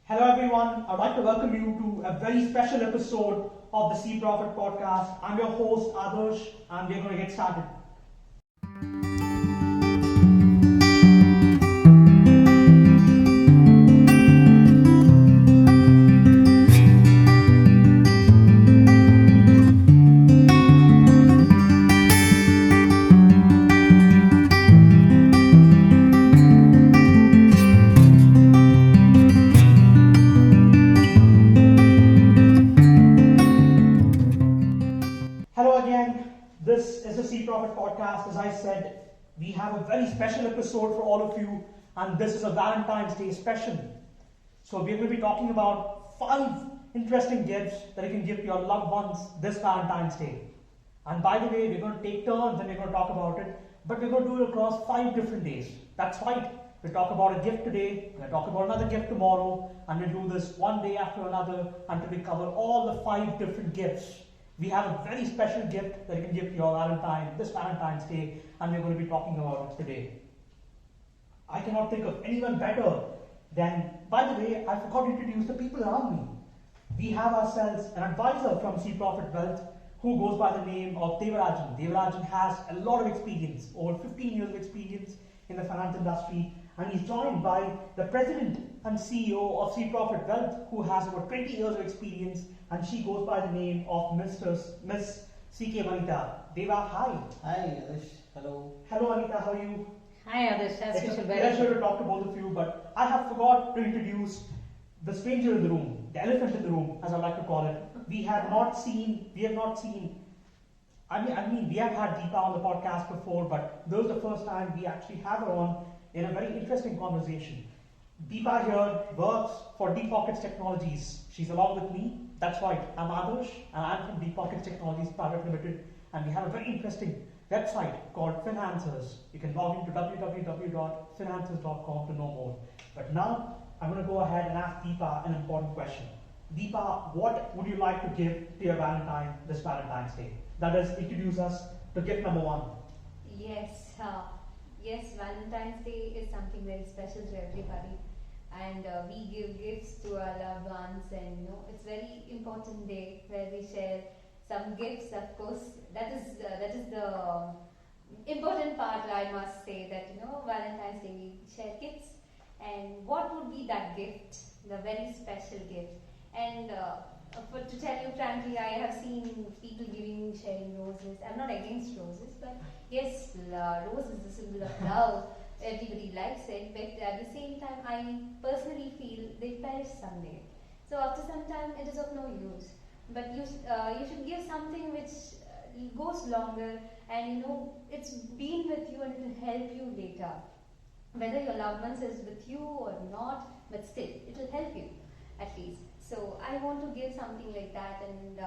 Hello everyone, I'd like to welcome you to a very special episode of the cProfit podcast. I'm your host Adarsh and we're going to get started. Hello again, this is the cProfit podcast. As I said, we have a very special episode for all of you, and this is a Valentine's Day special. So we're going to be talking about 5 interesting gifts that you can give to your loved ones this Valentine's Day. And by the way, we're going to take turns and we're going to talk about it, but we're going to do it across 5 different days. That's right. We'll talk about a gift today, we'll talk about another gift tomorrow, and we'll do this one day after another until we cover all the 5 different gifts. We have a very special gift that you can give to your Valentine this Valentine's Day, and we're going to be talking about it today. I cannot think of anyone better than, by the way, I forgot to introduce the people around me. We have ourselves an advisor from cProfit Wealth who goes by the name of Devarajan. Devarajan has a lot of experience, over 15 years of experience in the finance industry, and he's joined by the president and CEO of cProfit Wealth, who has over 20 years of experience, and she goes by the name of Miss C K Vanitha. Deva, hi. Hi, Adarsh. Hello. Hello, Anita. How are you? Hi, Adarsh. As It's a usual, very pleasure good. to talk to both of you, but I have forgot to introduce the stranger in the room, the elephant in the room, as I like to call it. We have not seen. We have had Deepa on the podcast before, but this is the first time we actually have her on in a very interesting conversation. Deepa here works for Deep Pockets Technologies. She's along with me. That's right. I'm Adarsh, and I'm from Deep Pockets Technologies Private Limited, and we have a very interesting website called Finhancers. You can log into www.finhancers.com to know more. But now I'm going to go ahead and ask Deepa an important question. Deepa, what would you like to give to your Valentine this Valentine's Day? That is, introduce us to gift number 1. Yes, Valentine's Day is something very special to everybody, and we give gifts to our loved ones, and it's very important day where we share some gifts. Of course, that is the important part. I must say that Valentine's Day we share gifts, and what would be that gift? The very special gift. And to tell you frankly, I have seen people sharing roses. I'm not against roses, but yes, rose is a symbol of love. Everybody likes it, but at the same time, I personally feel they perish someday. So after some time, it is of no use. But you should give something which goes longer, and it's been with you and it will help you later. Whether your loved ones is with you or not, but still, it will help you at least. So I want to give something like that, and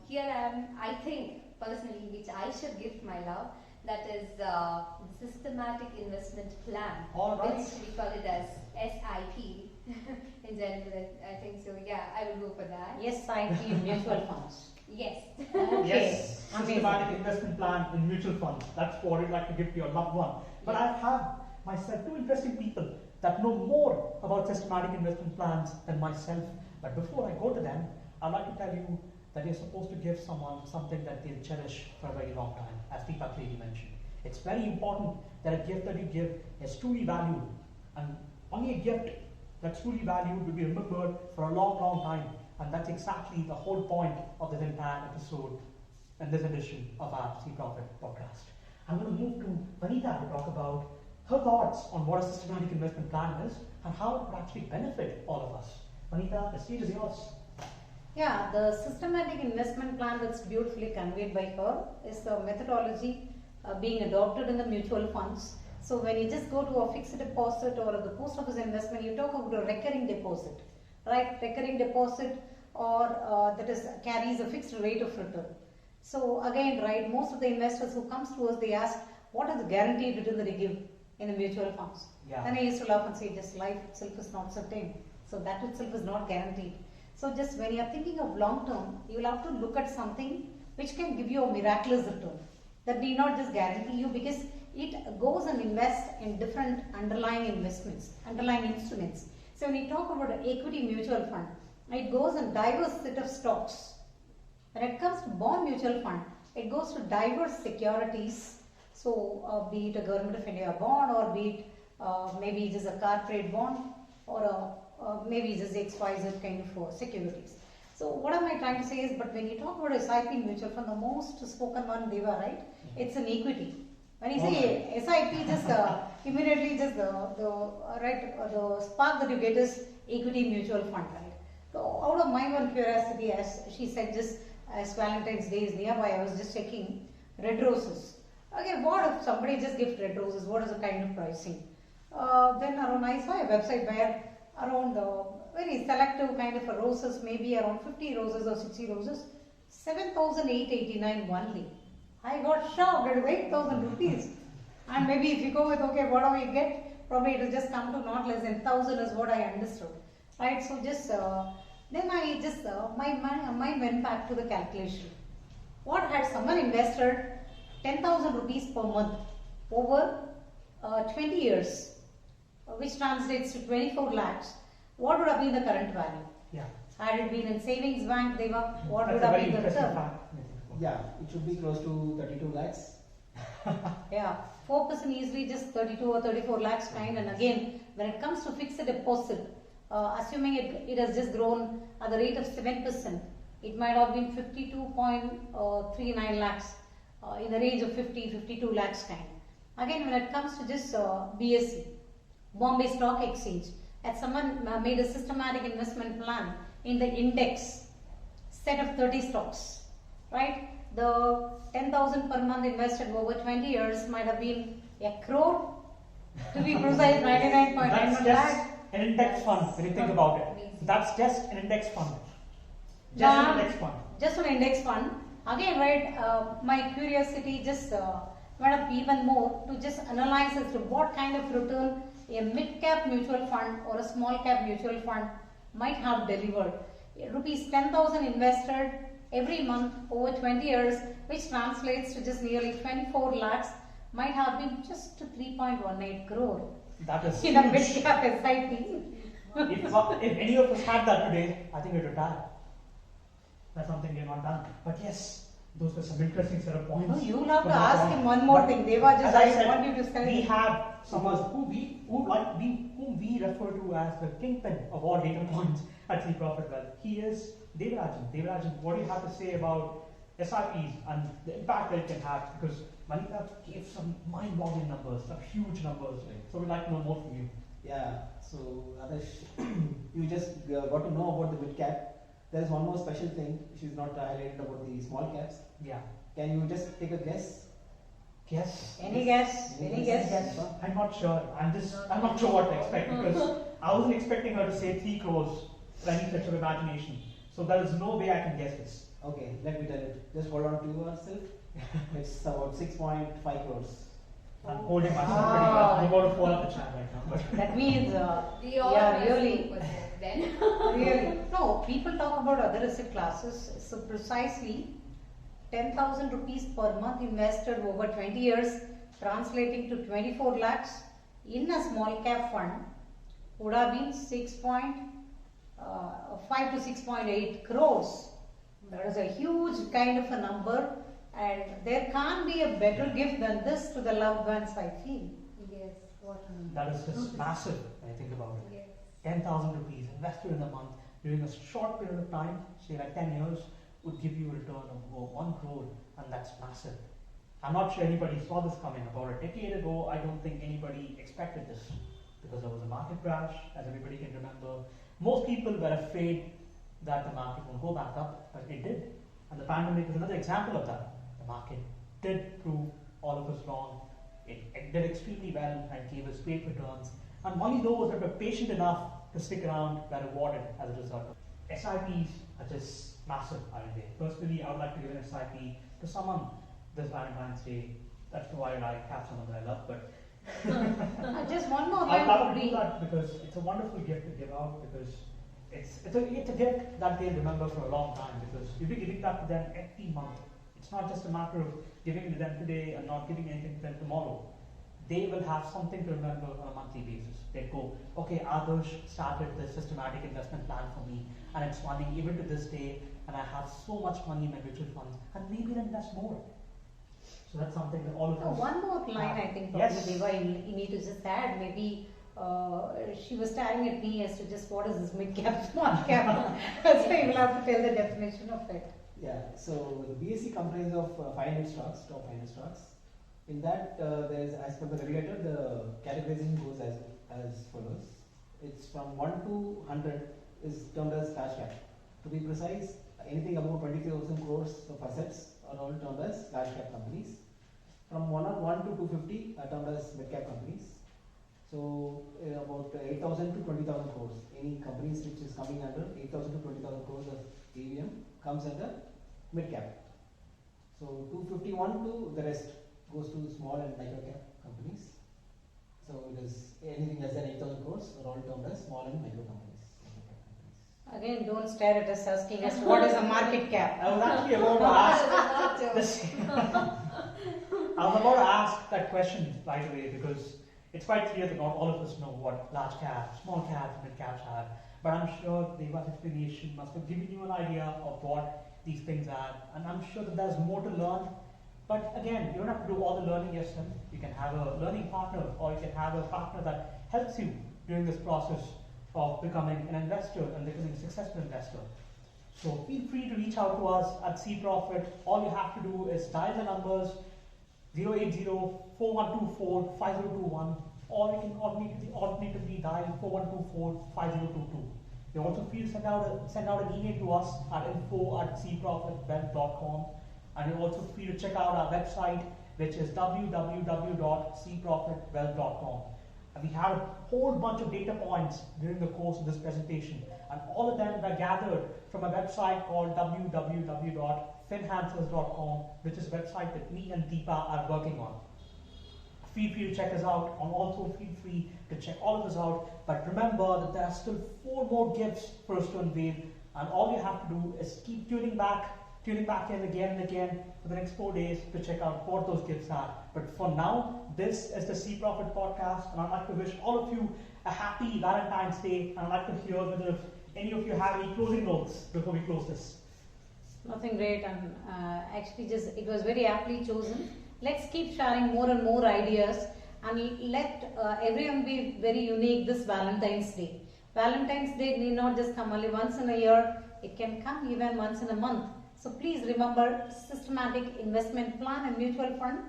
here I am. I think personally, which I should gift my love. That is the systematic investment plan, All right. which we call it as SIP in general. I think so. Yeah, I will go for that. Yes, SIP mutual funds. Yes. Okay. Yes, Amazing. systematic investment plan in mutual funds. That's what you'd like to give to your loved one. But Yeah. I have myself 2 interesting people that know more about systematic investment plans than myself. But before I go to them, I'd like to tell you that you're supposed to give someone something that they'll cherish for a very long time, as Deepa clearly mentioned. It's very important that a gift that you give is truly valued, and only a gift that's truly valued will be remembered for a long, long time. And that's exactly the whole point of this entire episode and this edition of our cProfit podcast. I'm going to move to Vanitha to talk about her thoughts on what a systematic investment plan is and how it would actually benefit all of us. Vanitha, the stage is yours. Yeah, the systematic investment plan that's beautifully conveyed by her is the methodology being adopted in the mutual funds. So when you just go to a fixed deposit or the post office investment, you talk about a recurring deposit, right? Recurring deposit or that is carries a fixed rate of return. So again, right, most of the investors who comes to us, they ask, what is the guaranteed return that they give in the mutual funds? Yeah. Then I used to laugh and say, just life itself is not certain. So that itself is not guaranteed. So just when you are thinking of long term, you will have to look at something which can give you a miraculous return. That need not just guarantee you, because it goes and invests in different underlying investments, underlying instruments. So when you talk about an equity mutual fund, it goes in diverse set of stocks. When it comes to bond mutual fund, it goes to diverse securities. So be it a Government of India bond, or be it maybe just a corporate bond, or maybe just XYZ kind of securities. So what am I trying to say is, but when you talk about SIP mutual fund, the most spoken one, Deva, right? It's an equity. When you say SIP, just immediately just the spark that you get is equity mutual fund, right? So out of my own curiosity, as she said, just as Valentine's Day is nearby, I was just checking red roses. Okay, what if somebody just gives red roses? What is the kind of pricing? Then around I saw a website where around very selective kind of a roses, maybe around 50 roses or 60 roses, 7,889 only. I got shocked at 8,000 rupees. And maybe if you go with, okay, whatever you get, probably it will just come to not less than 1,000 is what I understood. Right, so just, then I just, my mind went back to the calculation. What had someone invested 10,000 rupees per month over 20 years, which translates to 24 lakhs, what would have been the current value? Yeah. Had it been in savings bank, they were, what That's would a have very been the interesting return? fact. Yeah, it should be close to 32 lakhs. Yeah, 4% easily just 32 or 34 lakhs kind. And again, when it comes to fixed deposit, assuming it has just grown at the rate of 7%, it might have been 52.39 lakhs, in the range of 52 lakhs kind. Again, when it comes to just BSE, Bombay Stock Exchange, as someone made a systematic investment plan in the index set of 30 stocks, right? The 10,000 per month invested over 20 years might have been a crore, to be precise, 99.91 That's just lakhs. an index fund when you think about it. Amazing. That's just an index fund. Just Yeah. an index fund. Just an index fund. Again, right, my curiosity just went up even more to just analyze as to what kind of return a mid-cap mutual fund or a small-cap mutual fund might have delivered. Rupees 10,000 invested every month over 20 years, which translates to just nearly 24 lakhs, might have been just 3.18 crore That is in a huge. mid-cap SIP. If any of us had that today, I think we'd retire. That's something we have not done. But yes, those were some interesting set of points. No, you'll have to But ask not him wrong. one more But thing. Deva, just as I I said, want you to say. we have someone whom we refer to as the kingpin of all data points at cProfit Wealth. He is Devarajan. Devarajan, what do you have to say about SIPs and the impact that it can have? Because Vanitha gave some mind-boggling numbers, some huge numbers. So we'd like to know more from you. Yeah, so Adarsh, you just got to know about the mid cap. There is one more special thing she's not highlighted about the small caps. Yeah. Can you just take a guess? Guess? Any guess? Any guess? Guess. I'm not sure. I'm not sure what to expect because I wasn't expecting her to say 3 crores for any such of imagination. So there is no way I can guess this. Okay, let me tell it. Just hold on to yourself. It's about 6.5 crores. I'm holding myself pretty well. I'm about to fall off the chair right now. But That means, We all yeah, must really. look for it then. really. No, people talk about other asset classes. So precisely 10,000 rupees per month invested over 20 years, translating to 24 lakhs in a small cap fund would have been 6.5 to 6.8 crores. That is a huge kind of a number, and there can't be a better gift than this to the loved ones, I feel. Yes, what? that is just massive when you think about it. Yes. 10,000 rupees invested in a month during a short period of time, say like 10 years, would give you a return of over 1 crore, and that's massive. I'm not sure anybody saw this coming. About a decade ago, I don't think anybody expected this because there was a market crash, as everybody can remember. Most people were afraid that the market will go back up, but it did. And the pandemic is another example of that. The market did prove all of us wrong. It did extremely well and gave us great returns. And only those that were patient enough to stick around were rewarded as a result. SIPs are just massive, aren't they? Personally, I would like to give an SIP to someone this Valentine's Day. That's provided I have someone that I love, but Just one more I'd line love would to do be, that because it's a wonderful gift to give out because it's a gift that they'll remember for a long time because you'll be giving that to them every month. It's not just a matter of giving it to them today and not giving anything to them tomorrow. they will have something to remember on a monthly basis. They go, okay, Adarsh started this systematic investment plan for me, and it's running even to this day, and I have so much money in my mutual funds, and maybe I'll invest more. So that's something that all of us. One more line, I think, Yes. Deva, you need to just add. Maybe she was staring at me as to just what is this mid cap, small cap. So you will have to tell the definition of it. Yeah, so the BSE comprises of 500 stocks, top 500 stocks. In that, there is, as per the regulator, the categorization goes as follows. It's from 1 to 100 is termed as large cap. To be precise, anything above 23,000 crores of assets are all termed as large cap companies. From 101 to 250 are termed as mid cap companies. So about 8,000 to 20,000 crores. Any companies which is coming under 8,000 to 20,000 crores of AUM comes under mid cap. So 251 to the rest goes to small and micro cap companies. So it is anything less than 8,000 crores are all termed as small and micro companies. Again, don't stare at us asking us what is a market cap. I was actually about to ask this. I was about to ask that question right away because it's quite clear that not all of us know what large caps, small caps, mid caps are. But I'm sure Deva's explanation must have given you an idea of what these things are, and I'm sure that there's more to learn. But again, you don't have to do all the learning yourself. You can have a learning partner, or you can have a partner that helps you during this process of becoming an investor and becoming a successful investor. So feel free to reach out to us at cProfit. All you have to do is dial the numbers 080-4124-5021, or you can alternatively dial 4124-5022. You also feel send out an email to us at info@cprofitwealth.com, and you're also free to check out our website, which is www.cprofitwealth.com. And we have a whole bunch of data points during the course of this presentation, and all of them were gathered from a website called www.finhancers.com, which is a website that me and Deepa are working on. Feel free to check us out, and also feel free to check all of us out. But remember that there are still 4 more gifts for us to unveil, and all you have to do is keep tuning back in again and again for the next 4 days to check out what those gifts are. But for now, this is the cProfit podcast, and I'd like to wish all of you a happy Valentine's Day, and I'd like to hear whether if any of you have any closing notes before we close this. Nothing great, and actually just it was very aptly chosen. Let's keep sharing more and more ideas, and let everyone be very unique this Valentine's Day. Valentine's Day need not just come only once in a year, it can come even once in a month. So please remember systematic investment plan and mutual fund.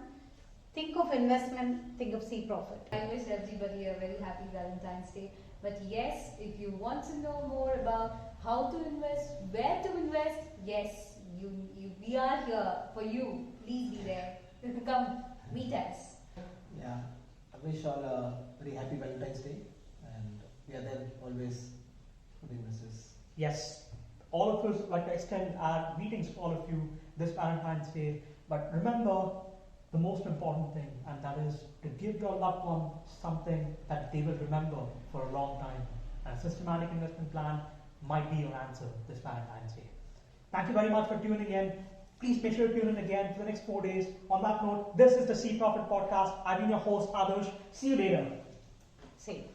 Think of investment, think of cProfit. I wish everybody a very happy Valentine's Day. But yes, if you want to know more about how to invest, where to invest, yes, we are here for you. Please be there. Come meet us. Yeah, I wish all a very happy Valentine's Day, and we are there always for the investors. Yes, all of us would like to extend our greetings to all of you this Valentine's Day. But remember the most important thing, and that is to give your loved one something that they will remember for a long time. And a systematic investment plan might be your answer this Valentine's Day. Thank you very much for tuning in. Please make sure to tune in again for the next 4 days. On that note, this is the cProfit podcast. I've been your host, Adarsh. See you later. See.